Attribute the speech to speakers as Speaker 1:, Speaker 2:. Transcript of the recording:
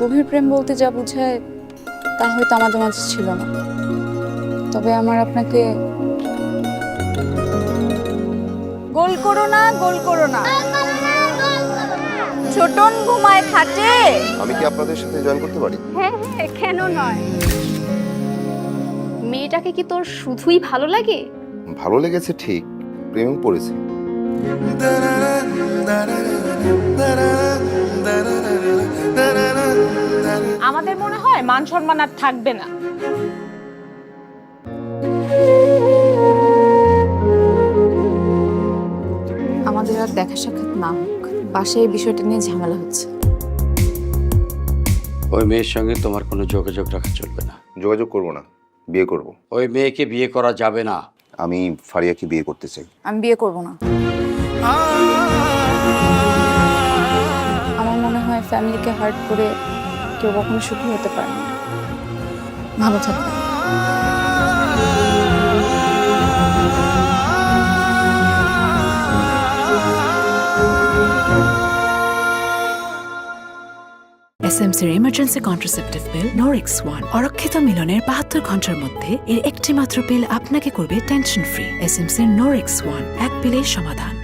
Speaker 1: গভীর প্রেম বলতে যা বোঝায় তা হয়তো আমাদের মাঝে ছিল না, তবে আমার আপনাকে গোল করো না, গোল করো না। ছোটন ঘুমায় খাটে।
Speaker 2: আমি কি আপনাদের সাথে জয়েন করতে পারি?
Speaker 1: হ্যাঁ হ্যাঁ, কেন নয়।
Speaker 3: মেয়েটাকে কি তোর শুধুই ভালো লাগে?
Speaker 2: ভালো লেগেছে ঠিক, প্রেমেও পড়েছে।
Speaker 4: আমাদের মনে হয় মান সম্মান আর থাকবে না।
Speaker 1: আমাদের আর দেখা সাক্ষাৎ না হোক, বাসায় এই বিষয়টা নিয়ে ঝামেলা হচ্ছে।
Speaker 5: ওই মেয়ের সঙ্গে তোমার কোনো যোগাযোগ রাখা চলবে না।
Speaker 2: যোগাযোগ করব না, বিয়ে করব।
Speaker 5: ওই মেয়েকে বিয়ে করা যাবে না।
Speaker 2: আমি ফারিয়াকে বিয়ে করতে চাই।
Speaker 1: আমি বিয়ে করব না। আমার মনে হয় ফ্যামিলিকে হার্ট করে কেউ কখনো সুখী হতে পারে না। ভালো থাকবেন।
Speaker 6: এসএমসির emergency contraceptive pill Norix one অরক্ষিত মিলনের 72 ঘন্টার মধ্যে এর একটি মাত্র পিল আপনাকে করবে টেনশন ফ্রি। এসএমসির নরিক্স ওয়ান, এক পিলের সমাধান।